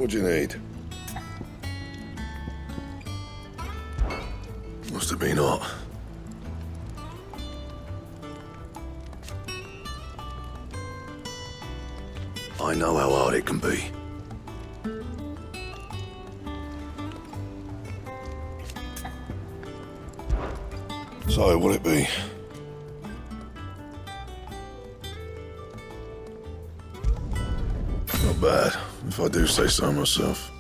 What do you need? Must have been hot. I know how hard it can be. So, what'll it be? Not bad, if I do say so myself.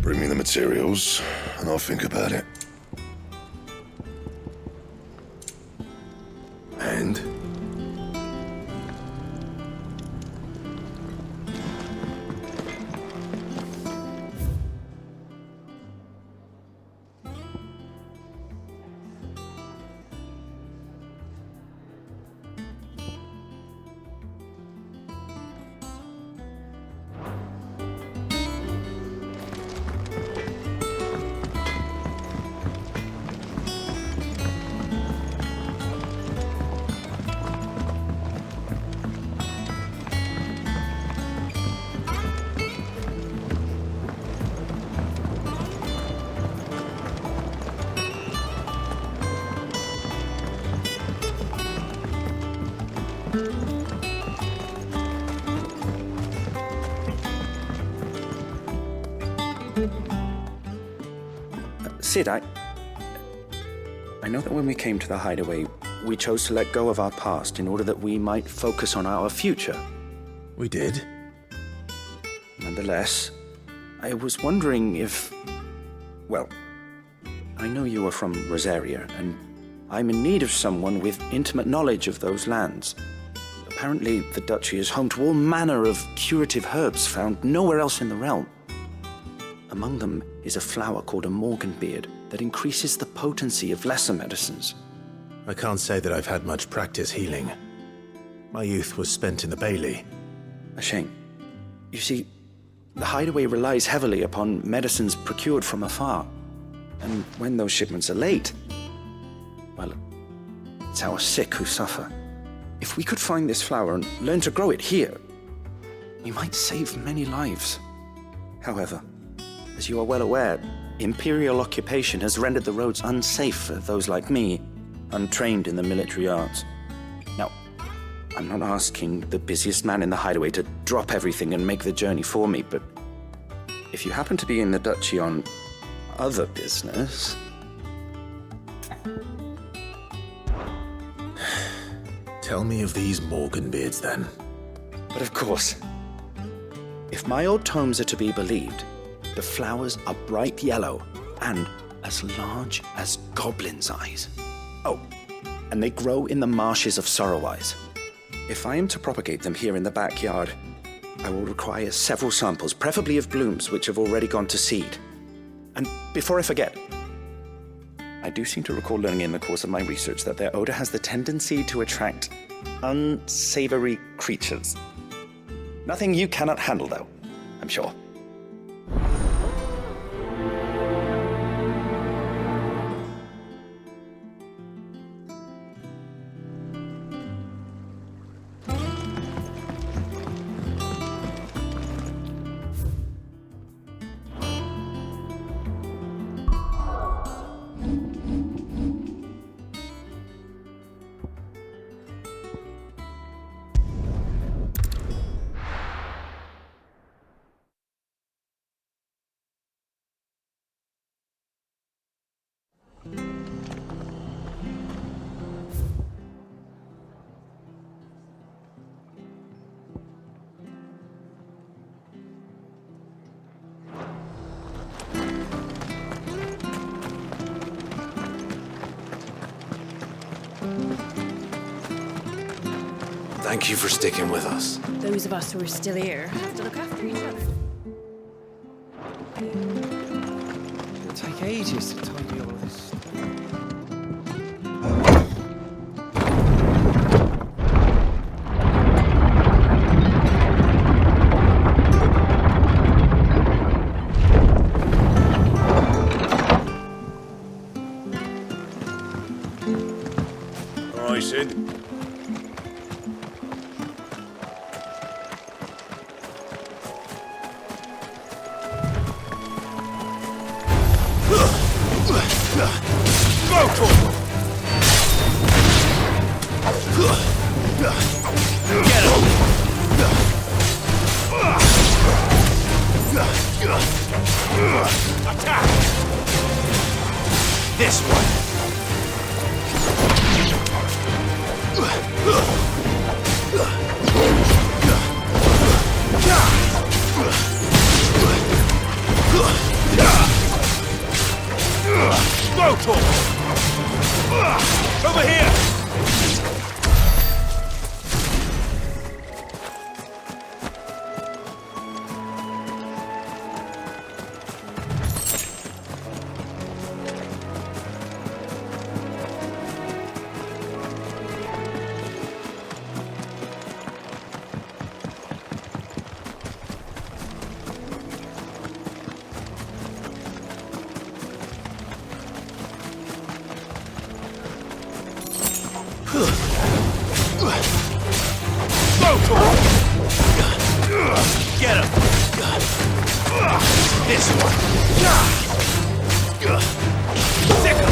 Bring me the materials, and I'll think about it. And? Sid, I know that when we came to the hideaway, we chose to let go of our past in order that we might focus on our future. We did. Nonetheless, I was wondering if... Well, I know you are from Rosaria, and I'm in need of someone with intimate knowledge of those lands. Apparently, the duchy is home to all manner of curative herbs found nowhere else in the realm. Among them is a flower called a morganbeard that increases the potency of lesser medicines. I can't say that I've had much practice healing. My youth was spent in the Bailey. A shame. You see, the hideaway relies heavily upon medicines procured from afar. And when those shipments are late, well, it's our sick who suffer. If we could find this flower and learn to grow it here, we might save many lives. However, as you are well aware, imperial occupation has rendered the roads unsafe for those like me, untrained in the military arts. Now, I'm not asking the busiest man in the hideaway to drop everything and make the journey for me, but if you happen to be in the duchy on other business... Tell me of these morganbeards, then. But of course, if my old tomes are to be believed, the flowers are bright yellow and as large as goblins' eyes. Oh, and they grow in the marshes of Sorrowwise. If I am to propagate them here in the backyard, I will require several samples, preferably of blooms which have already gone to seed. And before I forget, I do seem to recall learning in the course of my research that their odor has the tendency to attract unsavory creatures. Nothing you cannot handle, though, I'm sure. Thank you for sticking with us. Those of us who are still here have to look after each other. It'll take ages to tidy all this stuff. racing. Attack! This one. Over here! Get him! This one! Sick him!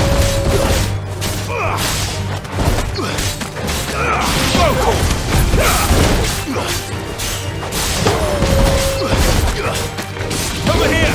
Over here!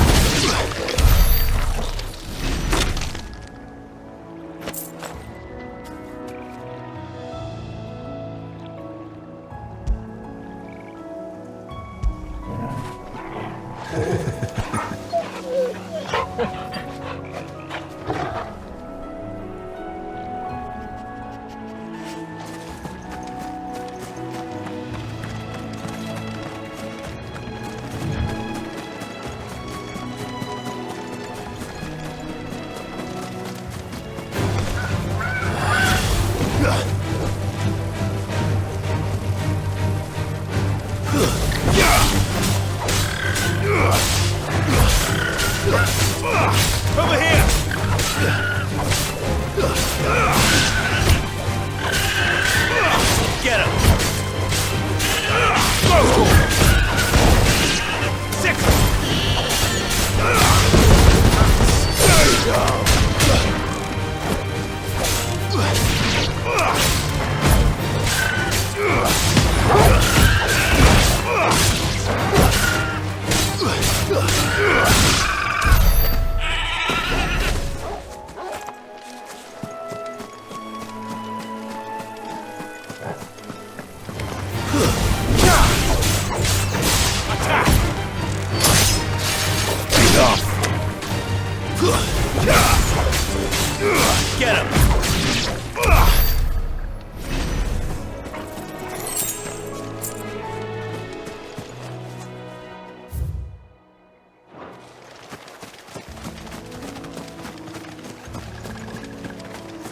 Over here! Get him! Sick him! Get him!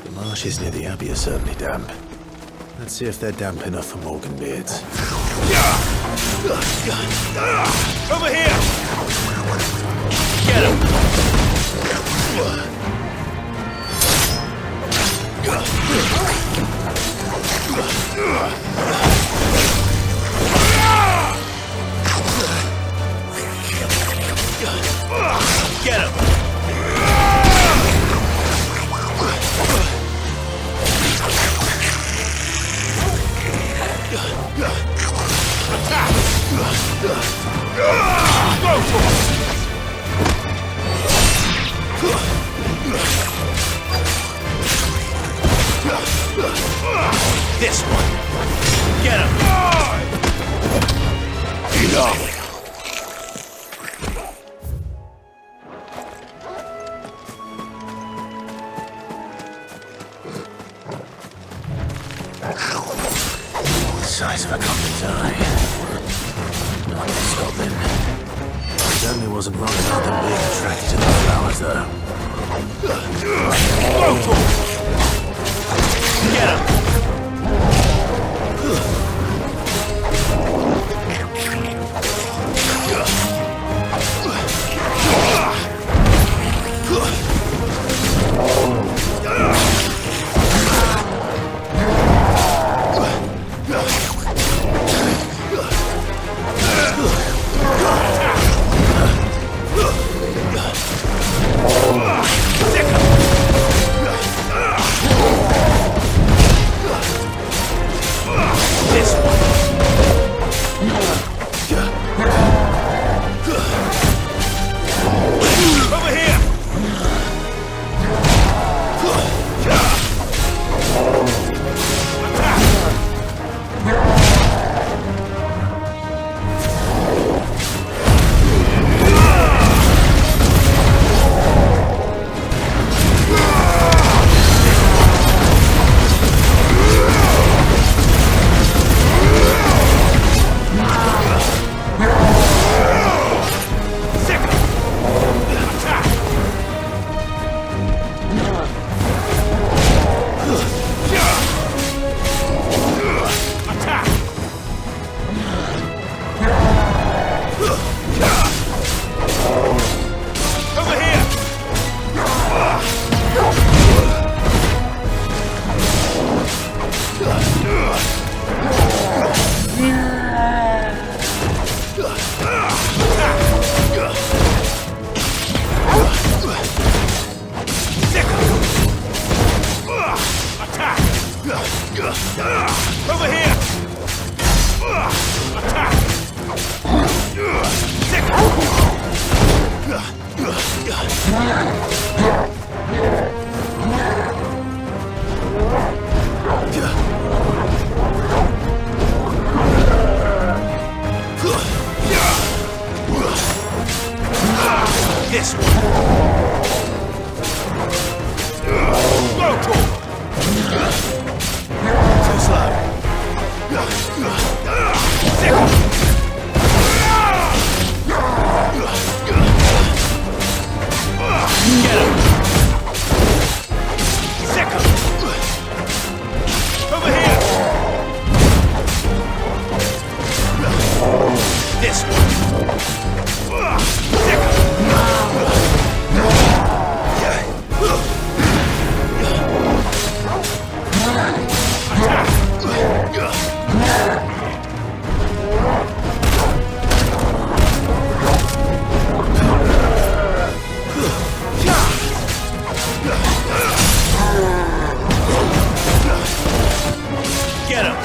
The marshes near the Abbey are certainly damp. Let's see if they're damp enough for Morgan beards. Over here! Get him! Get him! This one. Get him. Enough. The size of a copper's eye. Not this goblin. It certainly wasn't wrong about them being attracted to the flowers, though. Get him. Over here! Attack! This one! Go, Tor! Too slow. Get him! Second! Over here! This one! Second! Get him!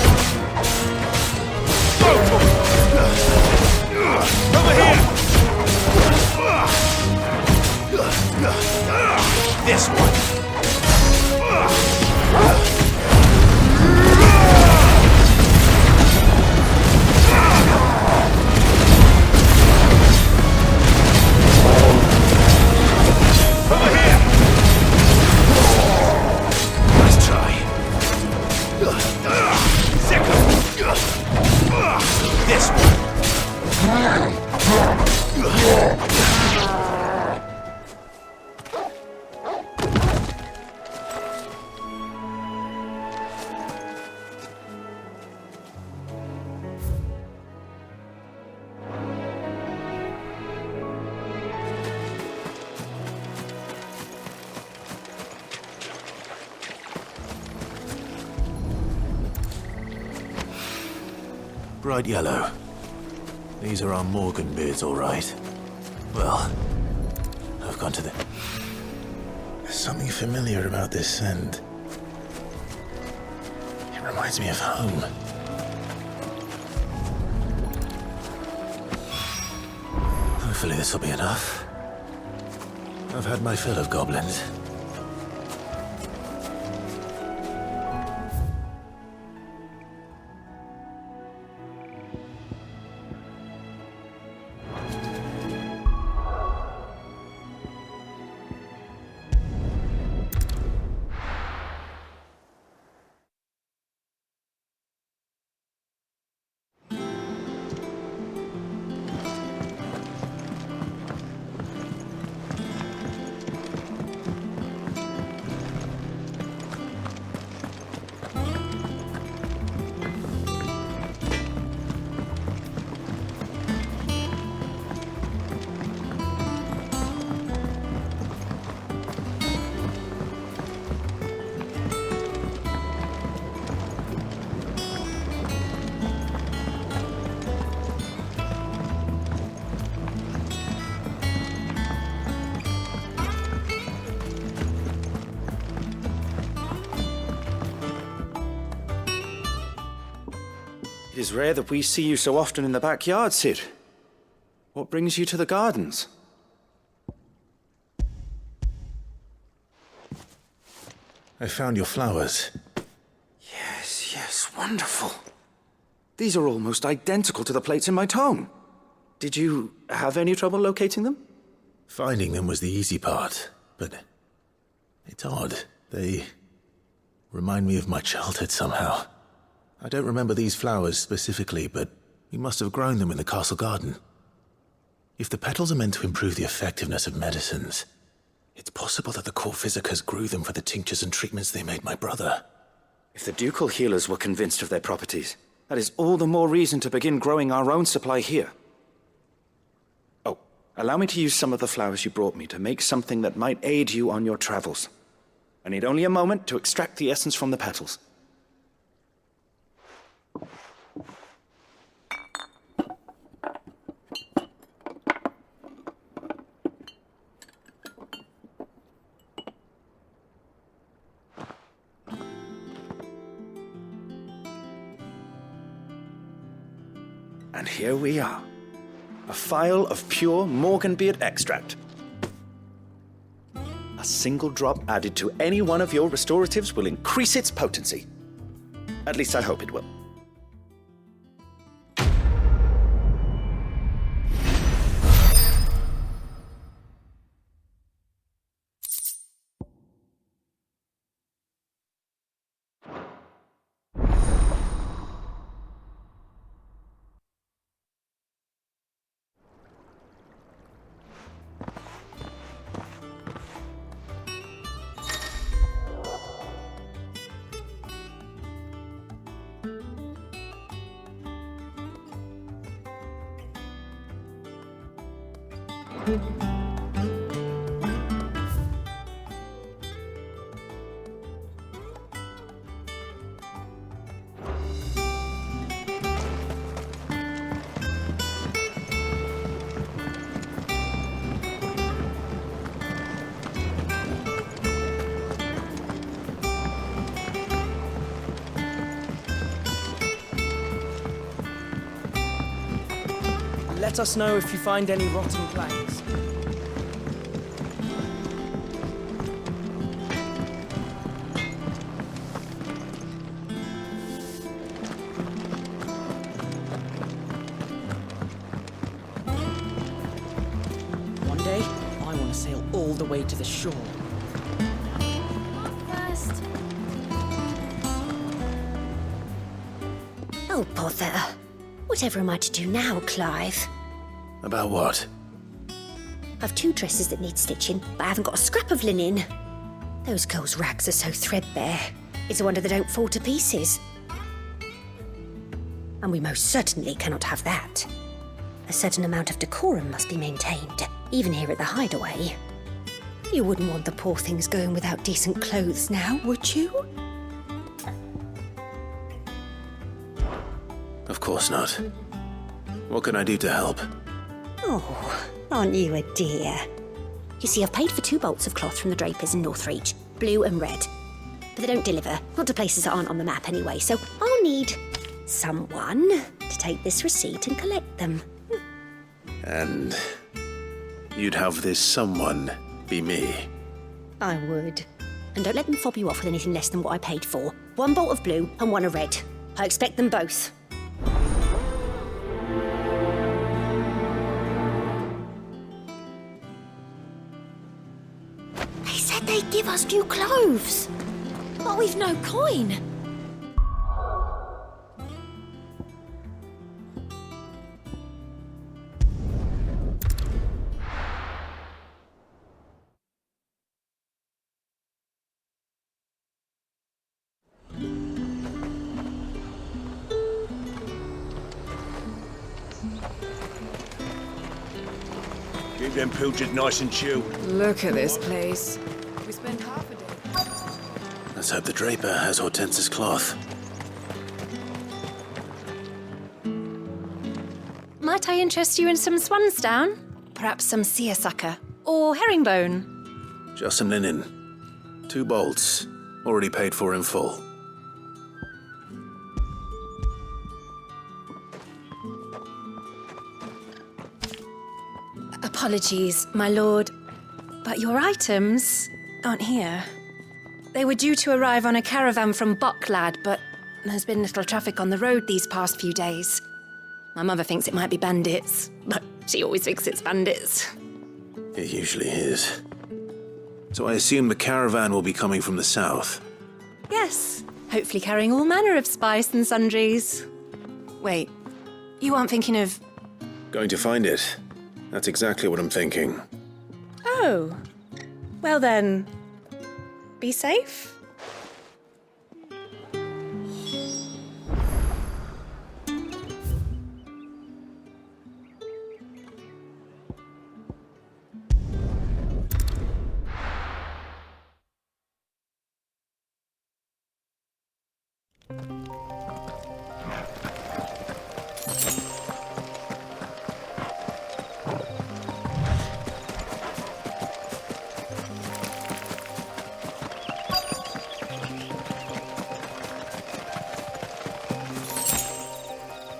Go for it! Over here! This one! Over here! Nice try. Second! This one! Bright yellow. These are our Morgan beards, all right. Well, I've gone to the... There's something familiar about this scent. It reminds me of home. Hopefully this will be enough. I've had my fill of goblins. It is rare that we see you so often in the backyard, Sid. What brings you to the gardens? I found your flowers. Yes, wonderful. These are almost identical to the plates in my tome. Did you have any trouble locating them? Finding them was the easy part, but it's odd. They remind me of my childhood somehow. I don't remember these flowers specifically, but we must have grown them in the castle garden. If the petals are meant to improve the effectiveness of medicines, it's possible that the court physicers grew them for the tinctures and treatments they made my brother. If the ducal healers were convinced of their properties, that is all the more reason to begin growing our own supply here. Oh, allow me to use some of the flowers you brought me to make something that might aid you on your travels. I need only a moment to extract the essence from the petals. And here we are. A phial of pure Morganbeard extract. A single drop added to any one of your restoratives will increase its potency. At least I hope it will. Let us know if you find any rotten planks. One day, I want to sail all the way to the shore. First. Oh, bother. Whatever am I to do now, Clive? About what? I've 2 dresses that need stitching, but I haven't got a scrap of linen. Those girls' rags are so threadbare. It's a wonder they don't fall to pieces. And we most certainly cannot have that. A certain amount of decorum must be maintained, even here at the hideaway. You wouldn't want the poor things going without decent clothes now, would you? Of course not. What can I do to help? Oh, aren't you a dear? You see, I've paid for 2 bolts of cloth from the drapers in Northreach, blue and red. But they don't deliver, not to places that aren't on the map anyway, so I'll need someone to take this receipt and collect them. And you'd have this someone be me? I would. And don't let them fob you off with anything less than what I paid for. 1 bolt of blue and 1 of red. I expect them both. They give us new clothes, but we've no coin. Keep them pilchards nice and chilled. Look at this place. We spent half a day. Let's hope the draper has Hortense's cloth. Might I interest you in some swansdown? Perhaps some seersucker or herringbone? Just some linen. 2 bolts. Already paid for in full. Apologies, my lord, but your items aren't here. They were due to arrive on a caravan from Bucklad, but there's been little traffic on the road these past few days. My mother thinks it might be bandits, but she always thinks it's bandits. It usually is. So I assume the caravan will be coming from the south. Yes, hopefully carrying all manner of spice and sundries. Wait, you aren't thinking of... Going to find it. That's exactly what I'm thinking. Oh, well then, be safe.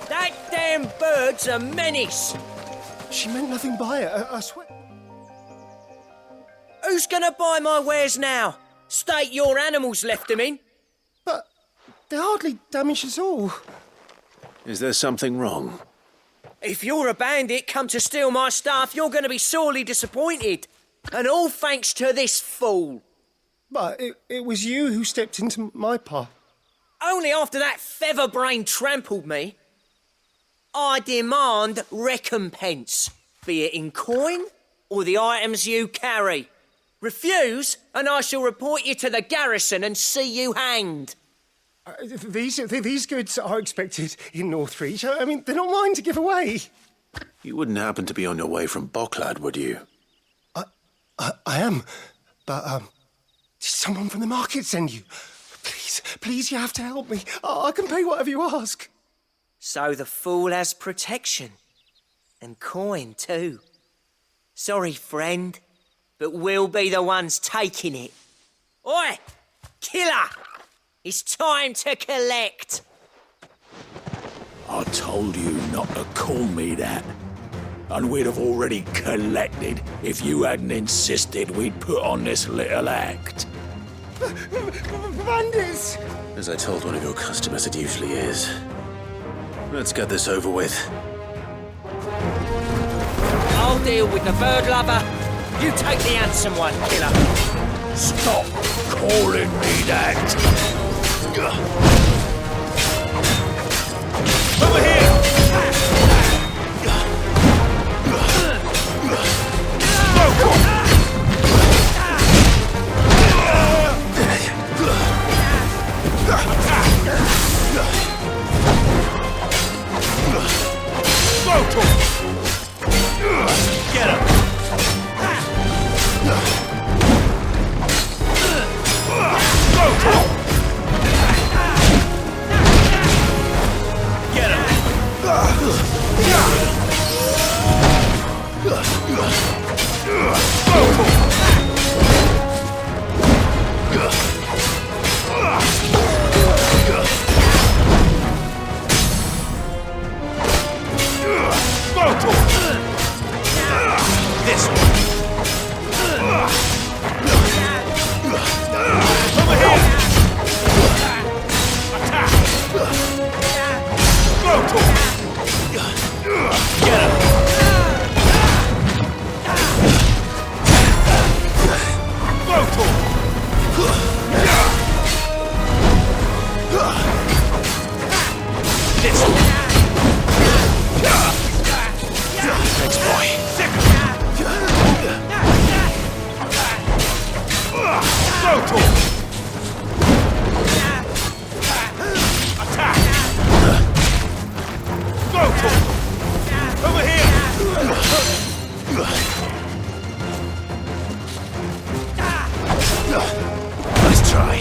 That damn bird's a menace. She meant nothing by it, I swear. Who's gonna buy my wares now? State your animals left them in. But they hardly damaged us all. Is there something wrong? If you're a bandit come to steal my stuff, you're gonna be sorely disappointed. And all thanks to this fool. But it was you who stepped into my path. Only after that feather-brain trampled me. I demand recompense, be it in coin or the items you carry. Refuse, and I shall report you to the garrison and see you hanged. These goods are expected in Northreach. I mean, they're not mine to give away. You wouldn't happen to be on your way from Bocklad, would you? I am, but did someone from the market send you? Please, you have to help me. I can pay whatever you ask. So the fool has protection. And coin, too. Sorry, friend, but we'll be the ones taking it. Oi! Killer! It's time to collect. I told you not to call me that. And we'd have already collected if you hadn't insisted we'd put on this little act. Bandits! As I told one of your customers, it usually is. Let's get this over with. I'll deal with the bird lover. You take the handsome one, killer. Stop calling me that. Over here! Get him! Get him! This one. Over here. Attack. Go to him. Get him. Go to him. This one. Thanks, boy. Go to him. Attack. Go to him. Over here. Nice try.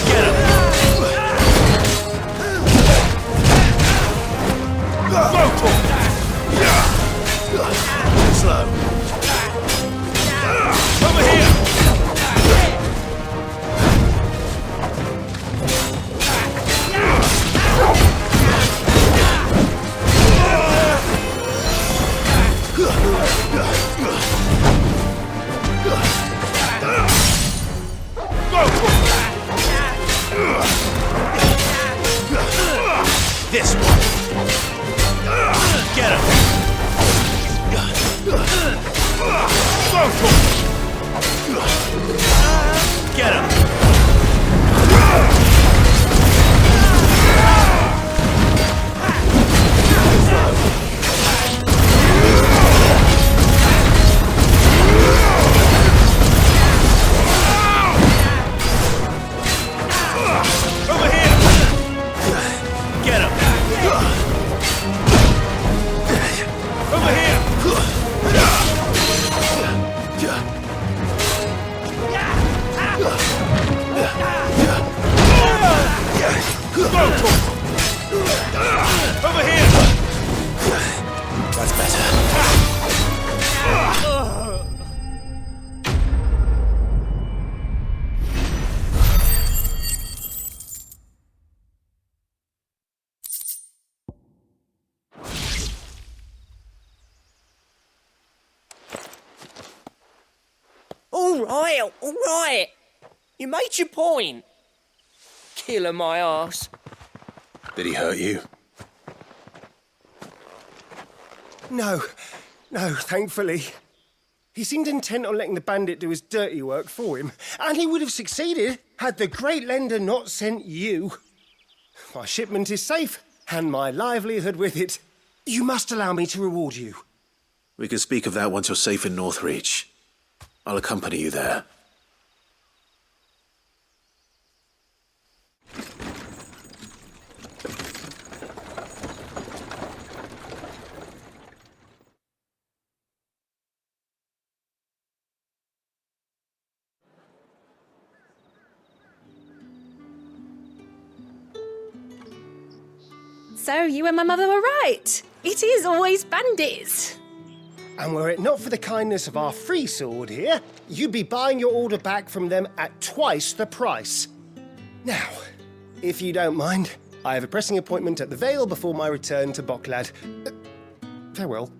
Get him. Go to him. Slow. Over here. This one. Get him. Get him. Over here. Get him. Over here. Over here. That's better. All right. You made your point. Killer my ass. Did he hurt you? No, thankfully. He seemed intent on letting the bandit do his dirty work for him, and he would have succeeded had the great lender not sent you. My shipment is safe, and my livelihood with it. You must allow me to reward you. We can speak of that once you're safe in Northreach. I'll accompany you there. So you and my mother were right. It is always bandits. And were it not for the kindness of our free sword here, you'd be buying your order back from them at twice the price. Now, if you don't mind, I have a pressing appointment at the Vale before my return to Boklad. Farewell.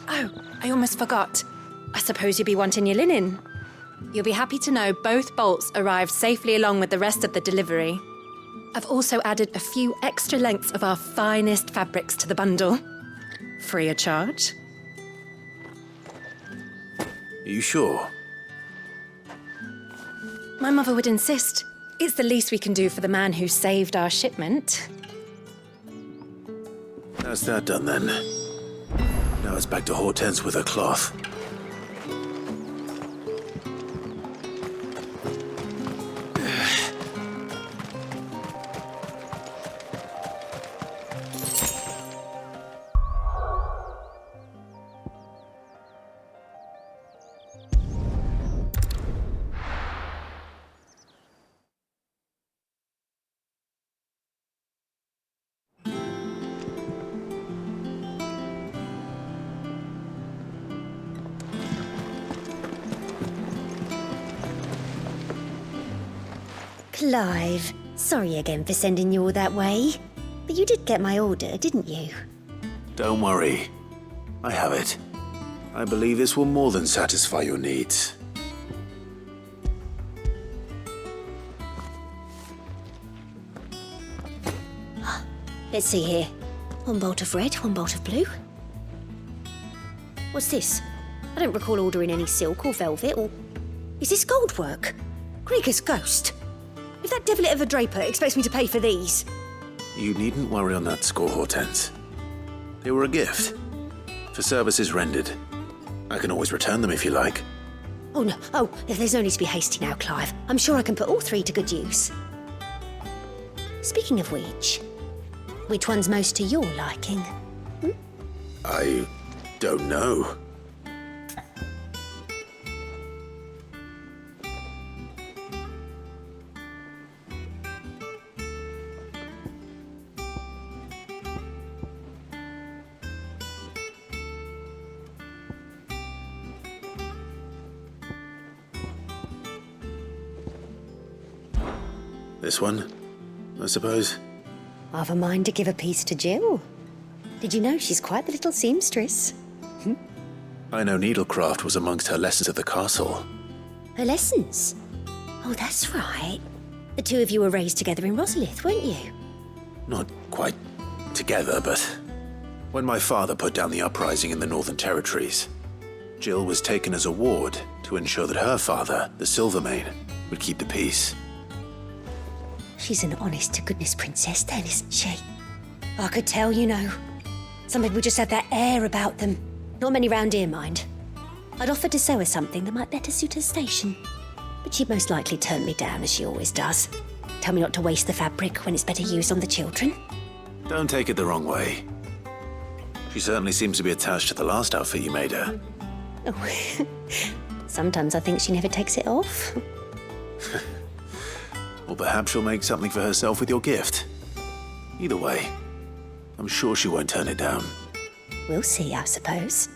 Oh, I almost forgot. I suppose you'll be wanting your linen. You'll be happy to know both bolts arrived safely along with the rest of the delivery. I've also added a few extra lengths of our finest fabrics to the bundle. Free of charge. Are you sure? My mother would insist. It's the least we can do for the man who saved our shipment. That's that done then. Now it's back to Hortense with her cloth. Clive, sorry again for sending you all that way. But you did get my order, didn't you? Don't worry. I have it. I believe this will more than satisfy your needs. Let's see here. One bolt of red, one bolt of blue. What's this? I don't recall ordering any silk or velvet or... Is this gold work? Krieger's ghost. If that devilet of a draper expects me to pay for these... You needn't worry on that score, Hortense. They were a gift. For services rendered. I can always return them if you like. Oh, no. Oh, there's no need to be hasty now, Clive. I'm sure I can put all three to good use. Speaking of which one's most to your liking? I don't know. This one, I suppose. I've a mind to give a piece to Jill. Did you know she's quite the little seamstress? I know needlecraft was amongst her lessons at the castle. Her lessons? Oh, that's right. The two of you were raised together in Rosalith, weren't you? Not quite together, but when my father put down the uprising in the Northern Territories, Jill was taken as a ward to ensure that her father, the Silvermane, would keep the peace. She's an honest-to-goodness princess then, isn't she? I could tell, you know. Some people just have that air about them. Not many round here, mind. I'd offered to sew her something that might better suit her station. But she'd most likely turn me down, as she always does. Tell me not to waste the fabric when it's better used on the children. Don't take it the wrong way. She certainly seems to be attached to the last outfit you made her. Oh, sometimes I think she never takes it off. Or perhaps she'll make something for herself with your gift. Either way, I'm sure she won't turn it down. We'll see, I suppose.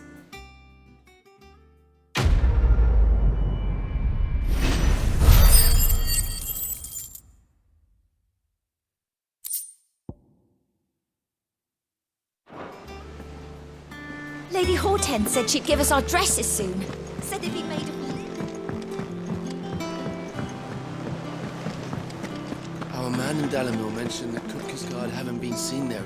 Lady Hortense said she'd give us our dresses soon. Said they'd be made of... Our man in Dalamil mentioned that Kutka's guard haven't been seen there.